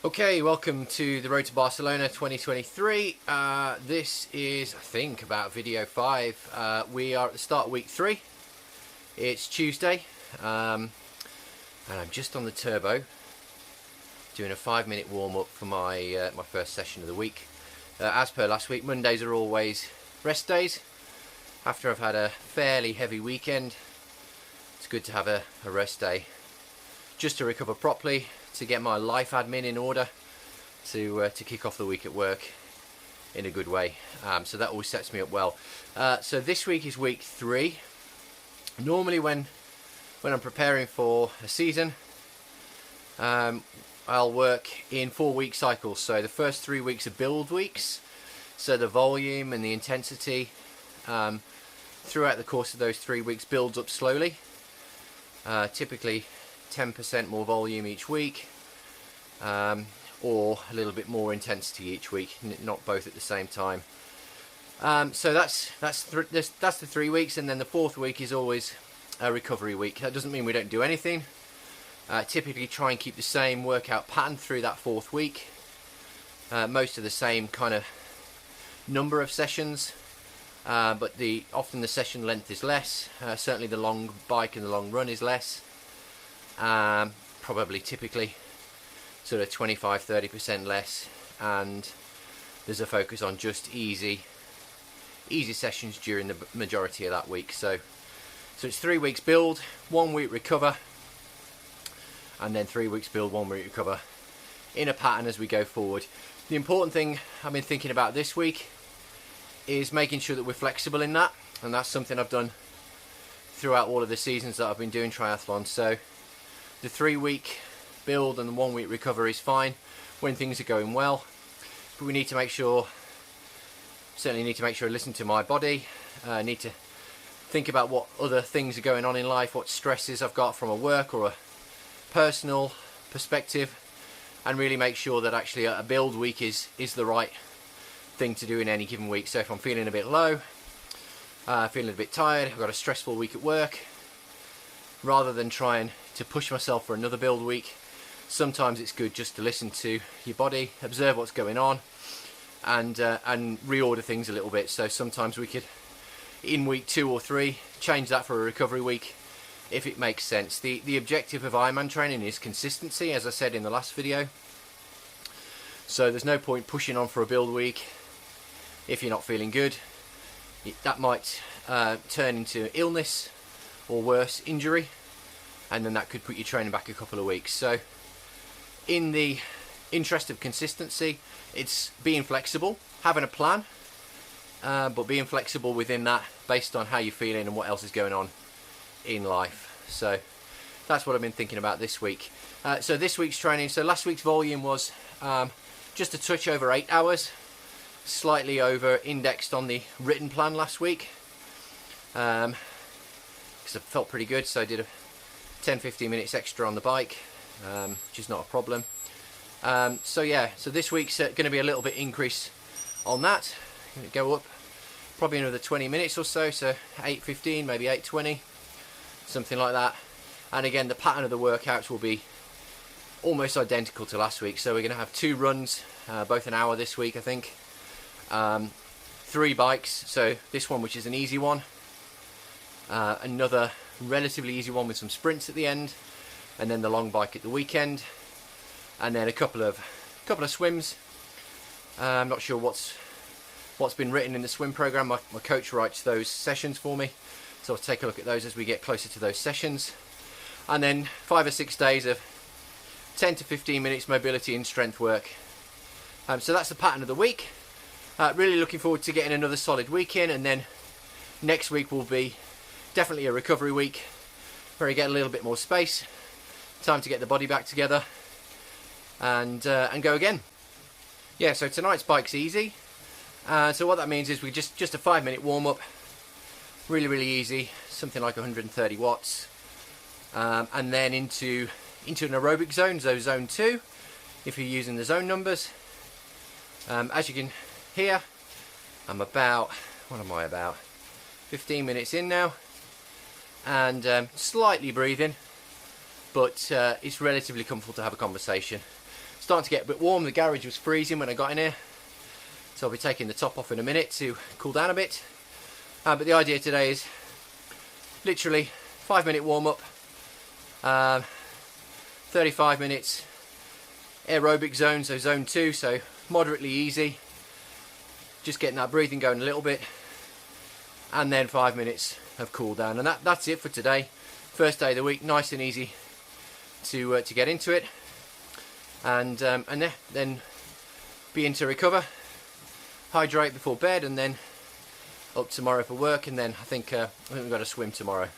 Okay, welcome to the Road to Barcelona 2023. This is, I think, about video 5. We are at the start of week 3. It's Tuesday, and I'm just on the turbo, doing a 5-minute warm-up for my my first session of the week. As per last week, Mondays are always rest days. After I've had a fairly heavy weekend, it's good to have a rest day, just to recover properly, to get my life admin in order, to kick off the week at work in a good way. So that always sets me up well. So this week is week 3. Normally when I'm preparing for a season, I'll work in 4-week cycles. So the first 3 weeks are build weeks, so the volume and the intensity throughout the course of those 3 weeks builds up slowly. Typically 10% more volume each week, or a little bit more intensity each week, not both at the same time. So that's the 3 weeks, and then the 4th week is always a recovery week. That doesn't mean we don't do anything. Typically try and keep the same workout pattern through that 4th week. Most of the same kind of number of sessions, but often the session length is less. Certainly the long bike and the long run is less. Probably typically sort of 25-30% less, and there's a focus on just easy sessions during the majority of that week. So it's 3 weeks build, 1 week recover, and then 3 weeks build, 1 week recover, in a pattern as we go forward. The important thing I've been thinking about this week is making sure that we're flexible in that, and that's something I've done throughout all of the seasons that I've been doing triathlon. So the 3-week build and the 1 week recovery is fine when things are going well, but we need to make sure, certainly need to make sure I listen to my body, need to think about what other things are going on in life, what stresses I've got from a work or a personal perspective, and really make sure that actually a build week is the right thing to do in any given week. So if I'm feeling a bit low, feeling a bit tired, I've got a stressful week at work, rather than trying to push myself for another build week, sometimes it's good just to listen to your body, observe what's going on, and reorder things a little bit. So sometimes we could, in week 2 or 3, change that for a recovery week if it makes sense. The objective of Ironman training is consistency, as I said in the last video. So there's no point pushing on for a build week if you're not feeling good. That might turn into illness, or worse, injury, and then that could put your training back a couple of weeks. So in the interest of consistency, it's being flexible, having a plan, but being flexible within that based on how you're feeling and what else is going on in life. So that's what I've been thinking about this week. So this week's training, so last week's volume was just a touch over 8 hours, slightly over indexed on the written plan last week, because I felt pretty good, so I did a 10-15 minutes extra on the bike, which is not a problem. So yeah, so this week's going to be a little bit increase on that. Going to go up probably another 20 minutes or so, so 8:15, maybe 8:20, something like that. And again, the pattern of the workouts will be almost identical to last week. So we're going to have 2 runs, both an hour this week, I think. 3 bikes, so this one, which is an easy one, another relatively easy one with some sprints at the end, and then the long bike at the weekend, and then a couple of swims. I'm not sure what's been written in the swim program. My coach writes those sessions for me, so I'll take a look at those as we get closer to those sessions. And then 5 or 6 days of 10 to 15 minutes mobility and strength work. So that's the pattern of the week. Really looking forward to getting another solid week in, and then next week will be definitely a recovery week where I get a little bit more space, time to get the body back together, and go again. Yeah, so tonight's bike's easy. So what that means is we just a 5-minute warm-up, really easy, something like 130 watts, and then into an aerobic zone, so zone 2, if you're using the zone numbers. As you can hear, I'm about, 15 minutes in now, and slightly breathing, but it's relatively comfortable to have a conversation. Starting to get a bit warm. The garage was freezing when I got in here, so I'll be taking the top off in a minute to cool down a bit. But the idea today is literally 5-minute warm-up, 35 minutes aerobic zone, so zone 2, so moderately easy, just getting that breathing going a little bit, and then 5 minutes of cool down, and that's it for today. First day of the week, nice and easy to get into it, and then begin to recover, hydrate before bed, and then up tomorrow for work, and then I think we've got to swim tomorrow.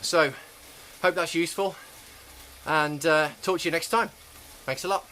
So hope that's useful, and talk to you next time. Thanks a lot.